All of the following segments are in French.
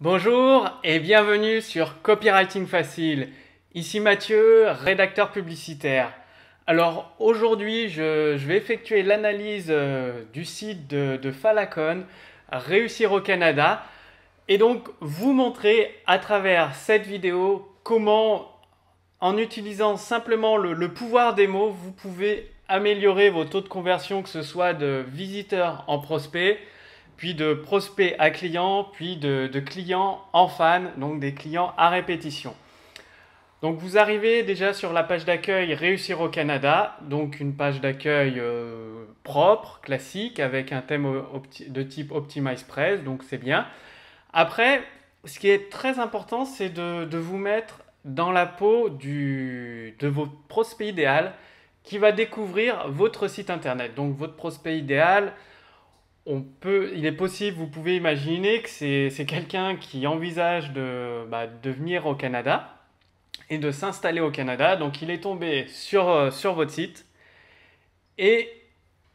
Bonjour et bienvenue sur Copywriting Facile. Ici Mathieu, rédacteur publicitaire. Alors aujourd'hui, je vais effectuer l'analyse du site de Falacon, Réussir au Canada, et donc vous montrer à travers cette vidéo comment, en utilisant simplement le pouvoir des mots, vous pouvez améliorer vos taux de conversion, que ce soit de visiteurs en prospects, puis de prospects à clients, puis de clients en fan, donc des clients à répétition. Donc vous arrivez déjà sur la page d'accueil Réussir au Canada, donc une page d'accueil propre, classique, avec un thème de type Optimize Press, donc c'est bien. Après, ce qui est très important, c'est de vous mettre dans la peau de votre prospect idéal qui va découvrir votre site internet. Donc votre prospect idéal, il est possible, vous pouvez imaginer que c'est quelqu'un qui envisage de venir au Canada et de s'installer au Canada. Donc il est tombé sur votre site et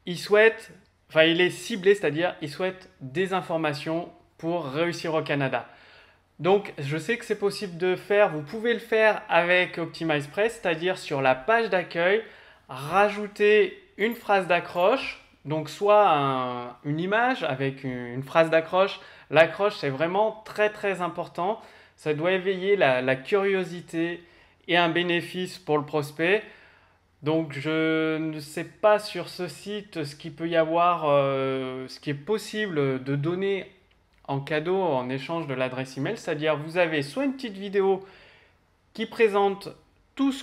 il souhaite, enfin il est ciblé, c'est-à-dire il souhaite des informations pour réussir au Canada. Donc je sais que c'est possible de faire, vous pouvez le faire avec OptimizePress, c'est-à-dire sur la page d'accueil, rajouter une phrase d'accroche, donc soit une image avec une phrase d'accroche. L'accroche c'est vraiment très très important, ça doit éveiller la curiosité et un bénéfice pour le prospect. Donc je ne sais pas sur ce site ce qu'il peut y avoir, ce qui est possible de donner en cadeau en échange de l'adresse email, c'est-à-dire vous avez soit une petite vidéo qui présente tout,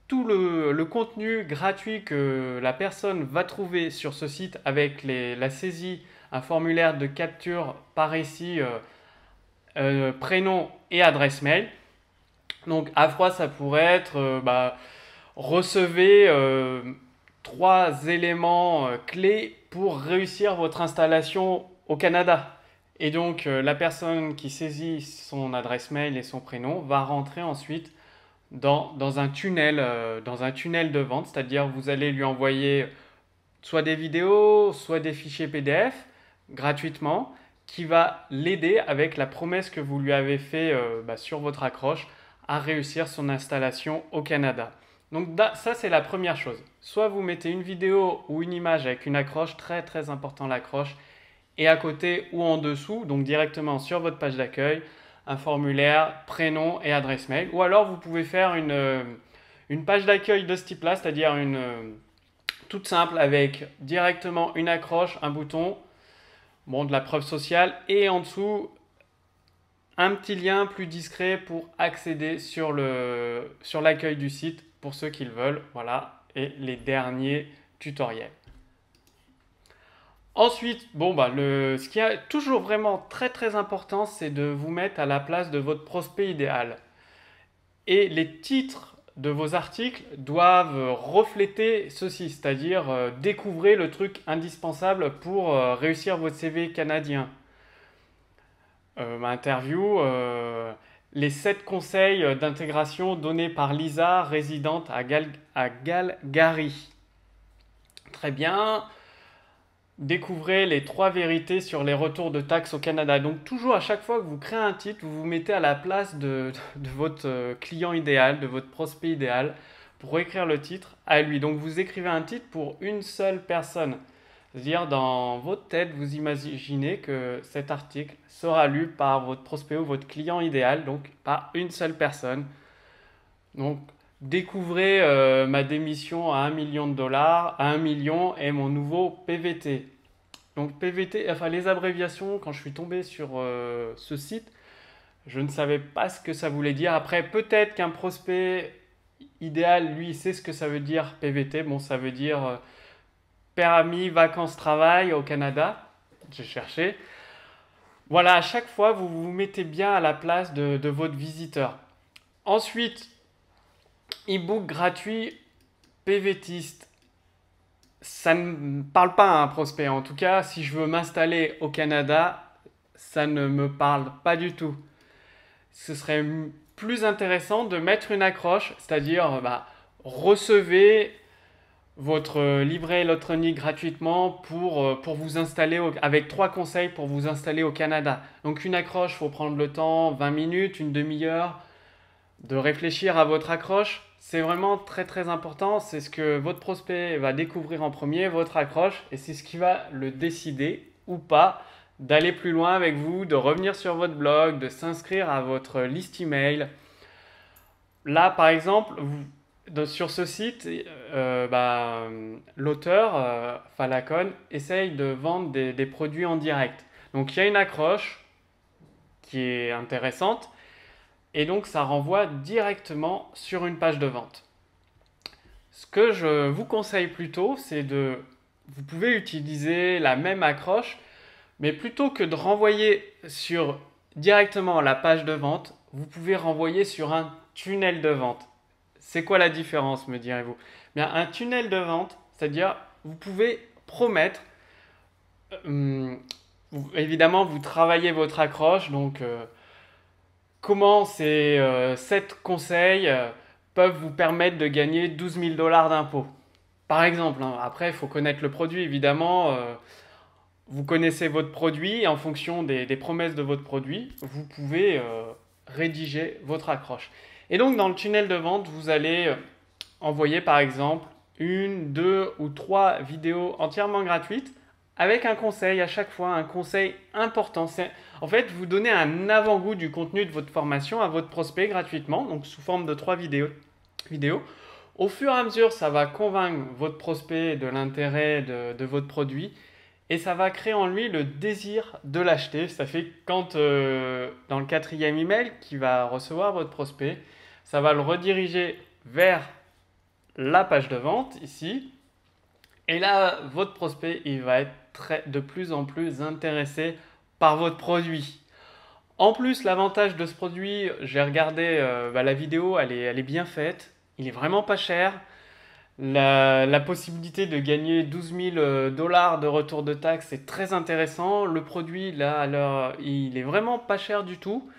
tout le contenu gratuit que la personne va trouver sur ce site avec la saisie, un formulaire de capture par ici, prénom et adresse mail. Donc à froid ça pourrait être recevez trois éléments clés pour réussir votre installation au Canada. Et donc, la personne qui saisit son adresse mail et son prénom va rentrer ensuite dans un tunnel de vente, c'est-à-dire vous allez lui envoyer soit des vidéos, soit des fichiers PDF gratuitement, qui va l'aider avec la promesse que vous lui avez fait sur votre accroche à réussir son installation au Canada. Donc ça c'est la première chose. Soit vous mettez une vidéo ou une image avec une accroche, très très important l'accroche, et à côté ou en dessous, donc directement sur votre page d'accueil, un formulaire, prénom et adresse mail. Ou alors vous pouvez faire une page d'accueil de ce type-là, c'est-à-dire toute simple avec directement une accroche, un bouton, bon, de la preuve sociale, et en dessous un petit lien plus discret pour accéder sur l'accueil du site pour ceux qui le veulent. Voilà, et les derniers tutoriels. Ensuite, ce qui est toujours vraiment très très important, c'est de vous mettre à la place de votre prospect idéal. Et les titres de vos articles doivent refléter ceci, c'est-à-dire découvrez le truc indispensable pour réussir votre CV canadien. Interview, les 7 conseils d'intégration donnés par Lisa, résidente à Calgary. Très bien. Découvrez les 3 vérités sur les retours de taxes au Canada. Donc toujours à chaque fois que vous créez un titre, vous vous mettez à la place de votre client idéal, de votre prospect idéal, pour écrire le titre à lui. Donc vous écrivez un titre pour une seule personne. C'est-à-dire dans votre tête, vous imaginez que cet article sera lu par votre prospect ou votre client idéal, donc par une seule personne. Donc découvrez ma démission à 1 million de dollars, à 1 million et mon nouveau PVT. Donc PVT, enfin les abréviations, quand je suis tombé sur ce site, je ne savais pas ce que ça voulait dire. Après, peut-être qu'un prospect idéal, lui, sait ce que ça veut dire PVT. Bon, ça veut dire permis vacances travail au Canada. J'ai cherché. Voilà, à chaque fois, vous vous mettez bien à la place de votre visiteur. Ensuite, e-book gratuit PVTiste. Ça ne parle pas à un prospect. En tout cas, si je veux m'installer au Canada, ça ne me parle pas du tout. Ce serait plus intéressant de mettre une accroche, c'est-à-dire recevez votre livret électronique gratuitement pour vous installer, avec 3 conseils pour vous installer au Canada. Donc une accroche, il faut prendre le temps, 20 minutes, une demi-heure, de réfléchir à votre accroche. C'est vraiment très très important. C'est ce que votre prospect va découvrir en premier, votre accroche, et c'est ce qui va le décider ou pas d'aller plus loin avec vous, de revenir sur votre blog, de s'inscrire à votre liste email. Là, par exemple, sur ce site, l'auteur, Falacon, essaye de vendre des produits en direct. Donc il y a une accroche qui est intéressante et donc ça renvoie directement sur une page de vente. Ce que je vous conseille plutôt, vous pouvez utiliser la même accroche, mais plutôt que de renvoyer sur directement la page de vente, vous pouvez renvoyer sur un tunnel de vente. C'est quoi la différence, me direz-vous? Bien, un tunnel de vente, c'est-à-dire vous pouvez promettre, euh, évidemment, vous travaillez votre accroche, donc comment ces 7 conseils peuvent vous permettre de gagner 12 000 dollars d'impôts. Par exemple, hein. Après, il faut connaître le produit, évidemment. Vous connaissez votre produit et en fonction des promesses de votre produit, vous pouvez rédiger votre accroche. Et donc, dans le tunnel de vente, vous allez envoyer par exemple une, deux ou trois vidéos entièrement gratuites avec un conseil à chaque fois, un conseil important. En fait, vous donnez un avant-goût du contenu de votre formation à votre prospect gratuitement, donc sous forme de 3 vidéos. Au fur et à mesure, ça va convaincre votre prospect de l'intérêt de votre produit et ça va créer en lui le désir de l'acheter. Ça fait que quand, dans le 4e email qui va recevoir votre prospect, ça va le rediriger vers la page de vente ici. Et là, votre prospect, il va être de plus en plus intéressé par votre produit. En plus, l'avantage de ce produit, j'ai regardé la vidéo, elle est bien faite. Il est vraiment pas cher. La possibilité de gagner 12 000 dollars de retour de taxe est très intéressant. Le produit, là, alors, il est vraiment pas cher du tout.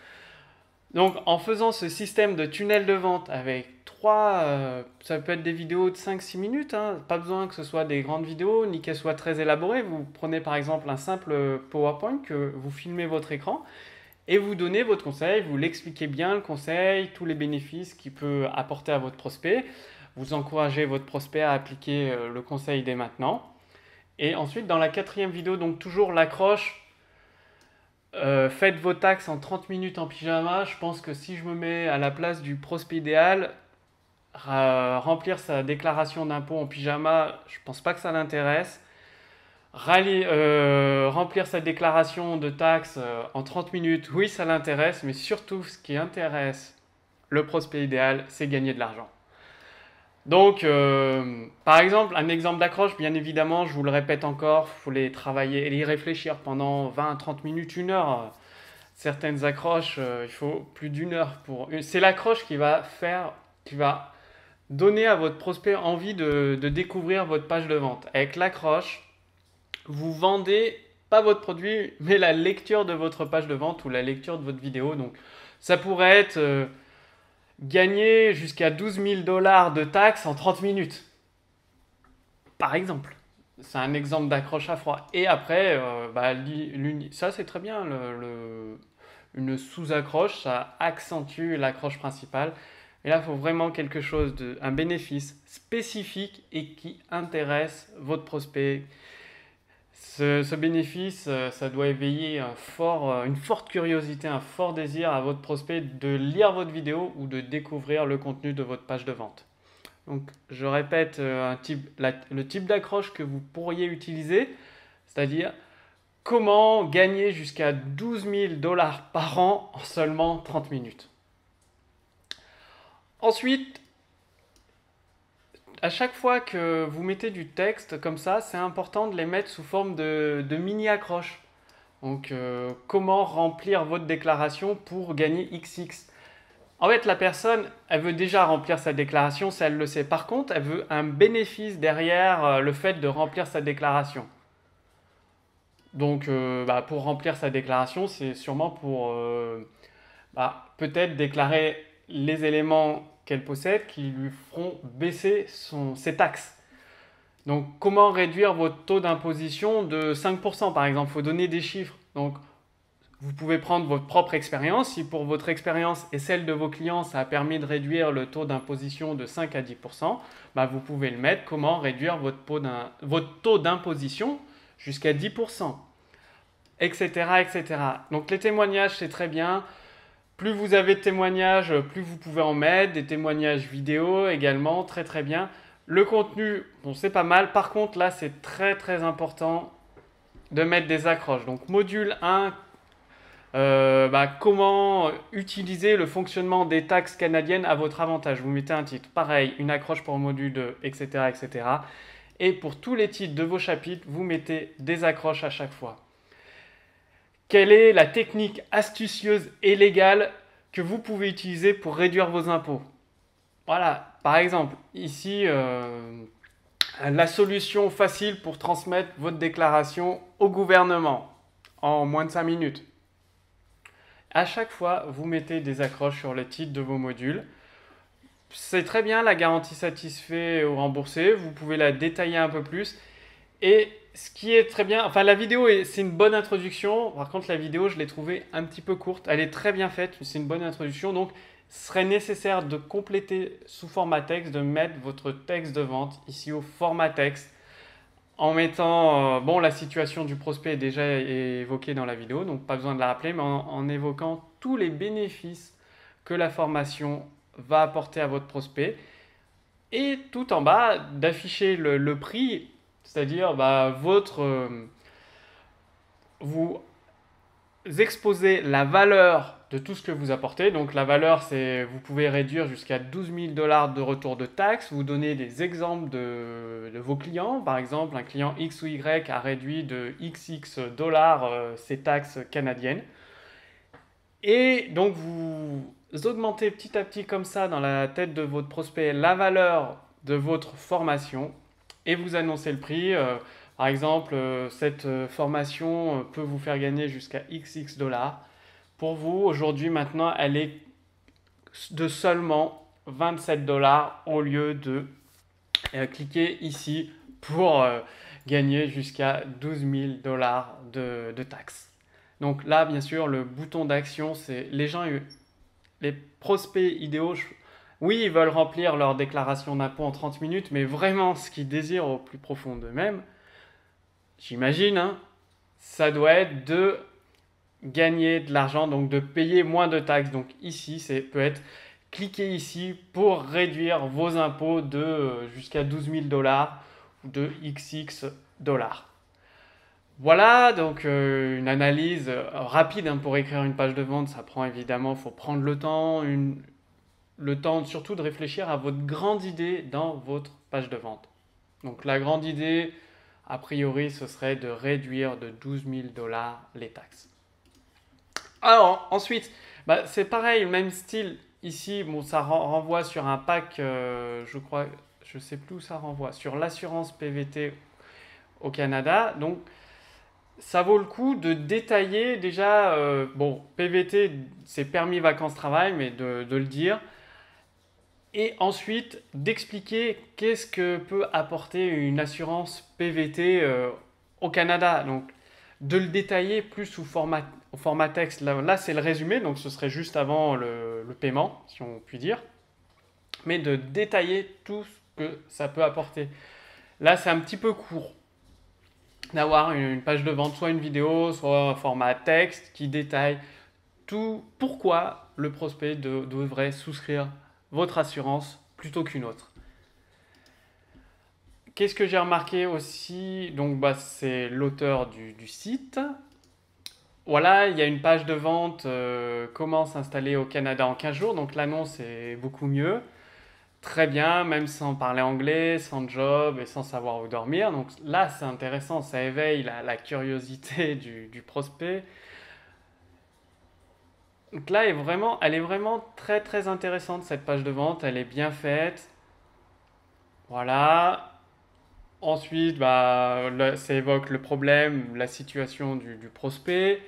Donc, en faisant ce système de tunnel de vente avec ça peut être des vidéos de 5-6 minutes, hein, pas besoin que ce soit des grandes vidéos ni qu'elles soient très élaborées. Vous prenez par exemple un simple PowerPoint que vous filmez votre écran et vous donnez votre conseil, vous l'expliquez bien le conseil, tous les bénéfices qu'il peut apporter à votre prospect. Vous encouragez votre prospect à appliquer le conseil dès maintenant. Et ensuite, dans la 4e vidéo, donc toujours l'accroche. Faites vos taxes en 30 minutes en pyjama. Je pense que si je me mets à la place du prospect idéal, remplir sa déclaration d'impôt en pyjama, je pense pas que ça l'intéresse. Remplir sa déclaration de taxes en 30 minutes, oui, ça l'intéresse, mais surtout ce qui intéresse le prospect idéal, c'est gagner de l'argent. Donc, par exemple, un exemple d'accroche, bien évidemment, je vous le répète encore, il faut les travailler et y réfléchir pendant 20, 30 minutes, 1 heure. Certaines accroches, il faut plus d'1 heure pour. C'est l'accroche qui va donner à votre prospect envie de découvrir votre page de vente. Avec l'accroche, vous vendez pas votre produit, mais la lecture de votre page de vente ou la lecture de votre vidéo. Donc, ça pourrait être gagner jusqu'à 12 000 dollars de taxes en 30 minutes. Par exemple. C'est un exemple d'accroche à froid. Et après, ça c'est très bien. Une sous-accroche, ça accentue l'accroche principale. Et là, il faut vraiment un bénéfice spécifique et qui intéresse votre prospect. Ce bénéfice, ça doit éveiller une forte curiosité, un fort désir à votre prospect de lire votre vidéo ou de découvrir le contenu de votre page de vente. Donc, je répète le type d'accroche que vous pourriez utiliser, c'est-à-dire comment gagner jusqu'à 12 000 dollars par an en seulement 30 minutes. Ensuite, à chaque fois que vous mettez du texte comme ça, c'est important de les mettre sous forme de mini-accroches. Donc, comment remplir votre déclaration pour gagner XX. En fait, la personne, elle veut déjà remplir sa déclaration, si elle le sait. Par contre, elle veut un bénéfice derrière le fait de remplir sa déclaration. Donc, pour remplir sa déclaration, c'est sûrement pour peut-être déclarer les éléments qu'elle possède qui lui feront baisser ses taxes. Donc, comment réduire votre taux d'imposition de 5% par exemple? Il faut donner des chiffres. Donc, vous pouvez prendre votre propre expérience. Si pour votre expérience et celle de vos clients, ça a permis de réduire le taux d'imposition de 5 à 10%, bah vous pouvez le mettre. Comment réduire votre taux d'imposition jusqu'à 10%, etc., etc. Donc les témoignages, c'est très bien. Plus vous avez de témoignages, plus vous pouvez en mettre. Des témoignages vidéo également, très très bien. Le contenu, bon, c'est pas mal. Par contre, là, c'est très très important de mettre des accroches. Donc module 1, comment utiliser le fonctionnement des taxes canadiennes à votre avantage. Vous mettez un titre, pareil, une accroche pour le module 2, etc., etc. Et pour tous les titres de vos chapitres, vous mettez des accroches à chaque fois. Quelle est la technique astucieuse et légale que vous pouvez utiliser pour réduire vos impôts? Voilà, par exemple, ici, la solution facile pour transmettre votre déclaration au gouvernement en moins de 5 minutes. À chaque fois, vous mettez des accroches sur les titres de vos modules. C'est très bien la garantie satisfait ou remboursée. Vous pouvez la détailler un peu plus. Et ce qui est très bien, enfin la vidéo, c'est une bonne introduction. Par contre, la vidéo, je l'ai trouvée un petit peu courte. Elle est très bien faite, c'est une bonne introduction. Donc, ce serait nécessaire de compléter sous format texte, de mettre votre texte de vente ici au format texte en mettant, bon, la situation du prospect est déjà évoquée dans la vidéo, donc pas besoin de la rappeler, mais en évoquant tous les bénéfices que la formation va apporter à votre prospect. Et tout en bas, d'afficher le prix, c'est-à-dire vous exposez la valeur de tout ce que vous apportez. Donc la valeur, c'est vous pouvez réduire jusqu'à 12 000 $ de retour de taxes. Vous donnez des exemples de vos clients. Par exemple, un client X ou Y a réduit de XX dollars ses taxes canadiennes. Et donc vous augmentez petit à petit comme ça dans la tête de votre prospect la valeur de votre formation et vous annoncez le prix. Par exemple, cette formation peut vous faire gagner jusqu'à XX dollars. Pour vous, aujourd'hui, maintenant, elle est de seulement 27 dollars au lieu de cliquer ici pour gagner jusqu'à 12 000 $ de taxes. Donc là, bien sûr, le bouton d'action, c'est les gens, les prospects idéaux, oui, ils veulent remplir leur déclaration d'impôt en 30 minutes, mais vraiment, ce qu'ils désirent au plus profond d'eux-mêmes, j'imagine, hein, ça doit être de gagner de l'argent, donc de payer moins de taxes. Donc ici, c'est peut être cliquez ici pour réduire vos impôts de jusqu'à 12 000 $ ou de XX dollars. Voilà, donc une analyse rapide hein, pour écrire une page de vente, ça prend évidemment, il faut prendre le temps surtout de réfléchir à votre grande idée dans votre page de vente. Donc la grande idée, a priori, ce serait de réduire de 12 000 $ les taxes. Alors ensuite, c'est pareil, le même style. Ici, bon, ça renvoie sur un pack, je crois, je sais plus où ça renvoie, sur l'assurance PVT au Canada. Donc ça vaut le coup de détailler déjà, bon, PVT, c'est permis vacances-travail, mais de le dire. Et ensuite, d'expliquer qu'est-ce que peut apporter une assurance PVT au Canada. Donc, de le détailler plus au format texte. Là c'est le résumé, donc ce serait juste avant le paiement, si on peut dire. Mais de détailler tout ce que ça peut apporter. Là, c'est un petit peu court d'avoir une page de vente, soit une vidéo, soit un format texte qui détaille tout pourquoi le prospect devrait souscrire votre assurance plutôt qu'une autre. Qu'est-ce que j'ai remarqué aussi? Donc, c'est l'auteur du site. Voilà, il y a une page de vente, comment s'installer au Canada en 15 jours. Donc l'annonce est beaucoup mieux. Très bien, même sans parler anglais, sans job et sans savoir où dormir. Donc là, c'est intéressant, ça éveille la curiosité du prospect. Donc là, elle est vraiment très très intéressante cette page de vente. Elle est bien faite. Voilà. Ensuite, là, ça évoque le problème, la situation du prospect.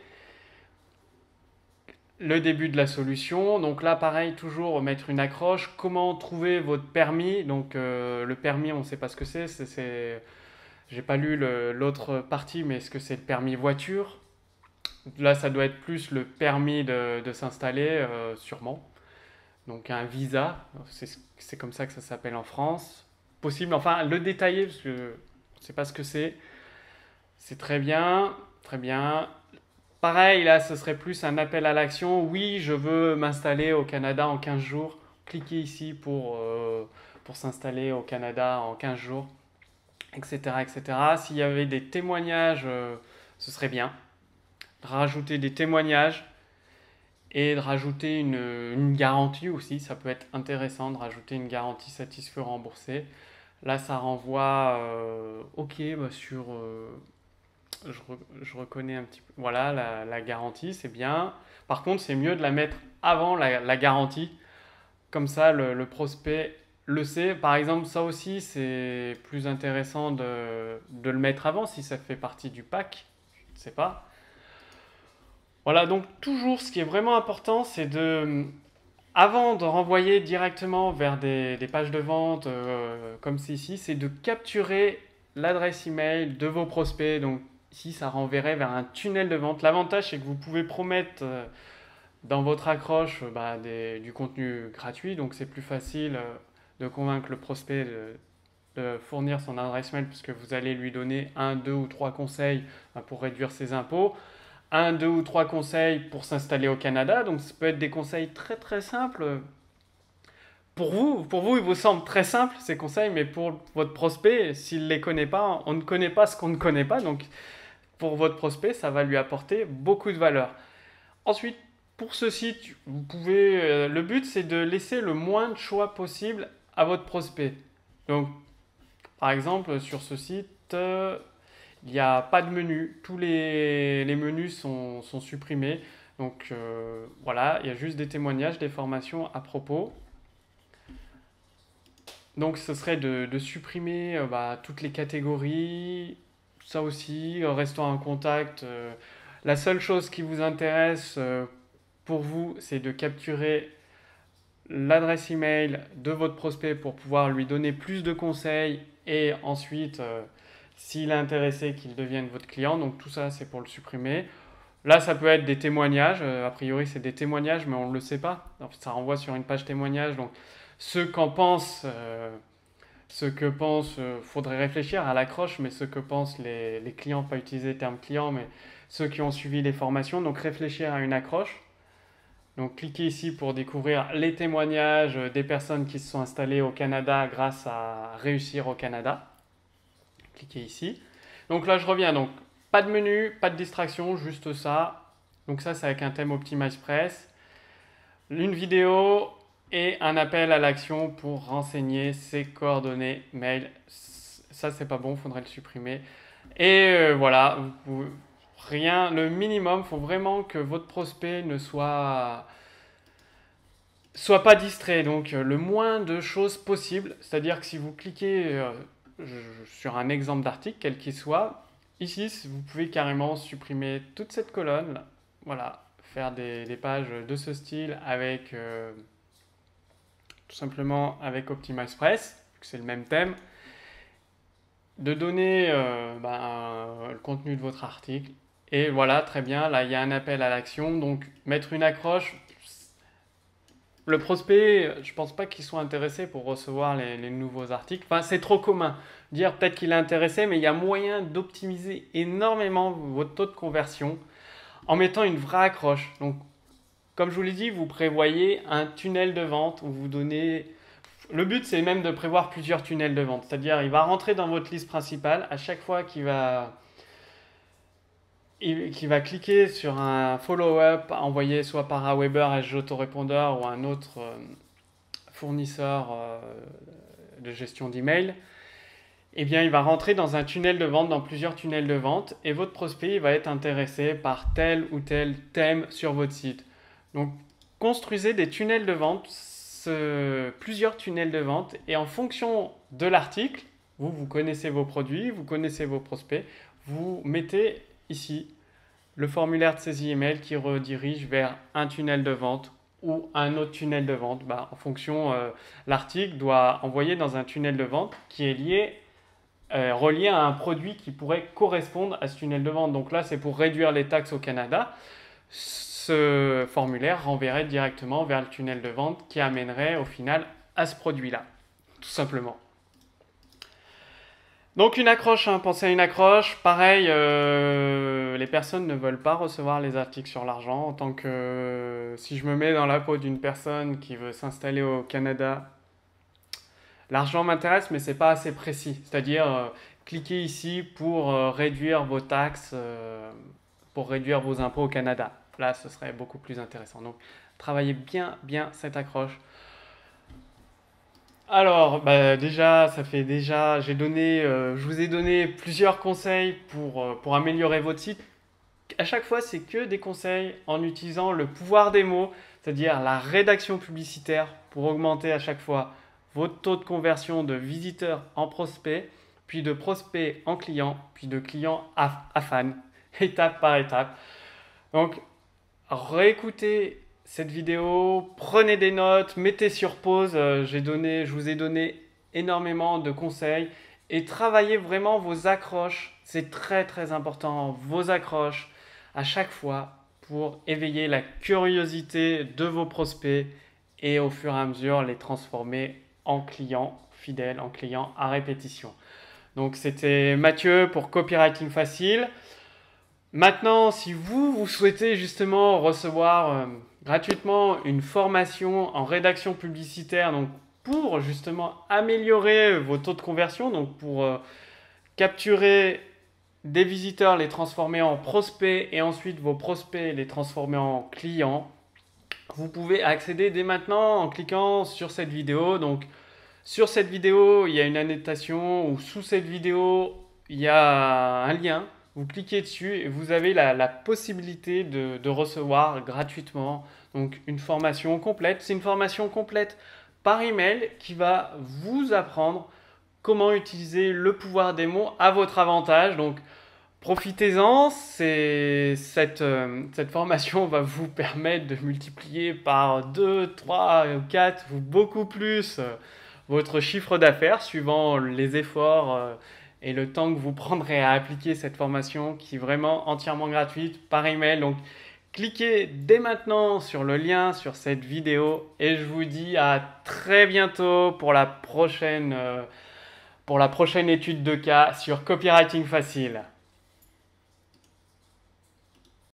le début de la solution. Donc là, pareil, toujours mettre une accroche. Comment trouver votre permis? Donc le permis, on ne sait pas ce que c'est. J'ai pas lu l'autre partie, mais est-ce que c'est le permis voiture? Là, ça doit être plus le permis de s'installer, sûrement. Donc un visa, c'est comme ça que ça s'appelle en France. Possible, enfin le détailler, parce que je ne sais pas ce que c'est. C'est très bien, très bien. Pareil, là, ce serait plus un appel à l'action. Oui, je veux m'installer au Canada en 15 jours. Cliquez ici pour s'installer au Canada en 15 jours, etc., etc. S'il y avait des témoignages, ce serait bien. De rajouter des témoignages et de rajouter une garantie aussi. Ça peut être intéressant de rajouter une garantie satisfait remboursé. Là, ça renvoie, ok, bah, sur je reconnais un petit peu. Voilà, la garantie, c'est bien. Par contre, c'est mieux de la mettre avant la garantie. Comme ça, le prospect le sait. Par exemple, ça aussi, c'est plus intéressant de le mettre avant si ça fait partie du pack. Je ne sais pas. Voilà, donc toujours, ce qui est vraiment important, c'est avant de renvoyer directement vers des pages de vente comme c'est ici, c'est de capturer l'adresse email de vos prospects. Donc ici, ça renverrait vers un tunnel de vente. L'avantage, c'est que vous pouvez promettre dans votre accroche du contenu gratuit. Donc c'est plus facile de convaincre le prospect de fournir son adresse mail puisque vous allez lui donner un, deux ou trois conseils pour réduire ses impôts. Un, deux ou trois conseils pour s'installer au Canada. Donc ça peut être des conseils très très simples. Pour vous, il vous semble très simple ces conseils, mais pour votre prospect, s'il ne les connaît pas, on ne connaît pas ce qu'on ne connaît pas. Donc pour votre prospect, ça va lui apporter beaucoup de valeur. Ensuite, pour ce site, vous pouvez, le but c'est de laisser le moins de choix possible à votre prospect. Donc par exemple, sur ce site, il n'y a pas de menu. Tous les menus sont supprimés. Donc voilà, il y a juste des témoignages, des formations à propos. Donc ce serait de supprimer toutes les catégories, ça aussi, restant en contact. La seule chose qui vous intéresse pour vous, c'est de capturer l'adresse email de votre prospect pour pouvoir lui donner plus de conseils et ensuite, s'il est intéressé, qu'il devienne votre client. Donc tout ça, c'est pour le supprimer. Là, ça peut être des témoignages. A priori, c'est des témoignages, mais on ne le sait pas. En fait, ça renvoie sur une page témoignage. Donc ce que pensent, faudrait réfléchir à l'accroche, mais ce que pensent les clients, pas utiliser le terme client, mais ceux qui ont suivi les formations. Donc réfléchir à une accroche. Donc cliquez ici pour découvrir les témoignages des personnes qui se sont installées au Canada grâce à Réussir au Canada. Cliquez ici. Donc là je reviens, donc pas de menu, pas de distraction, juste ça. Donc ça c'est avec un thème OptimizePress. Une vidéo et un appel à l'action pour renseigner ses coordonnées mail. Ça c'est pas bon, il faudrait le supprimer. Et voilà, rien, le minimum, il faut vraiment que votre prospect ne soit pas distrait, donc le moins de choses possible. C'est-à-dire que si vous cliquez sur un exemple d'article, quel qu'il soit, ici, vous pouvez carrément supprimer toute cette colonne. Voilà, faire des pages de ce style avec tout simplement avec OptimizePress, c'est le même thème. De donner le contenu de votre article. Et voilà, très bien, là il y a un appel à l'action, donc mettre une accroche. Le prospect, je pense pas qu'il soit intéressé pour recevoir les nouveaux articles. Enfin, c'est trop commun. Dire peut-être qu'il est intéressé, mais il y a moyen d'optimiser énormément votre taux de conversion en mettant une vraie accroche. Donc, comme je vous l'ai dit, vous prévoyez un tunnel de vente où vous donnez. Le but, c'est même de prévoir plusieurs tunnels de vente. C'est-à-dire, il va rentrer dans votre liste principale à chaque fois qu'il va cliquer sur un follow-up envoyé soit par Aweber, SG Autorépondeur ou un autre fournisseur de gestion d'email, eh bien, il va rentrer dans un tunnel de vente, dans plusieurs tunnels de vente, et votre prospect va être intéressé par tel ou tel thème sur votre site. Donc, construisez des tunnels de vente, plusieurs tunnels de vente, et en fonction de l'article, vous connaissez vos produits, vous connaissez vos prospects, vous mettez ici le formulaire de saisie email qui redirige vers un tunnel de vente ou un autre tunnel de vente. En fonction, l'article doit envoyer dans un tunnel de vente qui est relié à un produit qui pourrait correspondre à ce tunnel de vente. Donc là, c'est pour réduire les taxes au Canada. Ce formulaire renverrait directement vers le tunnel de vente qui amènerait au final à ce produit-là, tout simplement. Donc une accroche, hein, pensez à une accroche. Pareil, les personnes ne veulent pas recevoir les articles sur l'argent. En tant que si je me mets dans la peau d'une personne qui veut s'installer au Canada, l'argent m'intéresse, mais c'est pas assez précis. C'est-à-dire, cliquez ici pour réduire vos taxes, pour réduire vos impôts au Canada. Là, ce serait beaucoup plus intéressant. Donc, travaillez bien cette accroche. Alors, déjà, je vous ai donné plusieurs conseils pour améliorer votre site. À chaque fois, c'est que des conseils en utilisant le pouvoir des mots, c'est-à-dire la rédaction publicitaire pour augmenter à chaque fois votre taux de conversion de visiteurs en prospects, puis de prospects en clients, puis de clients à fans, étape par étape. Donc, réécoutez cette vidéo, prenez des notes, mettez sur pause. Je vous ai donné énormément de conseils et travaillez vraiment vos accroches. C'est très important, vos accroches à chaque fois pour éveiller la curiosité de vos prospects et au fur et à mesure les transformer en clients fidèles, en clients à répétition. Donc c'était Mathieu pour Copywriting Facile. Maintenant, si vous souhaitez justement recevoir gratuitement une formation en rédaction publicitaire, donc pour justement améliorer vos taux de conversion, donc pour capturer des visiteurs, les transformer en prospects et ensuite vos prospects les transformer en clients, vous pouvez accéder dès maintenant en cliquant sur cette vidéo. Donc sur cette vidéo, il y a une annotation ou sous cette vidéo, il y a un lien. Vous cliquez dessus et vous avez la possibilité de recevoir gratuitement donc une formation complète. C'est une formation complète par email qui va vous apprendre comment utiliser le pouvoir des mots à votre avantage. Donc profitez-en, cette formation va vous permettre de multiplier par 2, 3, 4 ou beaucoup plus votre chiffre d'affaires suivant les efforts et le temps que vous prendrez à appliquer cette formation qui est vraiment entièrement gratuite par email. Donc cliquez dès maintenant sur le lien sur cette vidéo et je vous dis à très bientôt pour la prochaine étude de cas sur Copywriting Facile.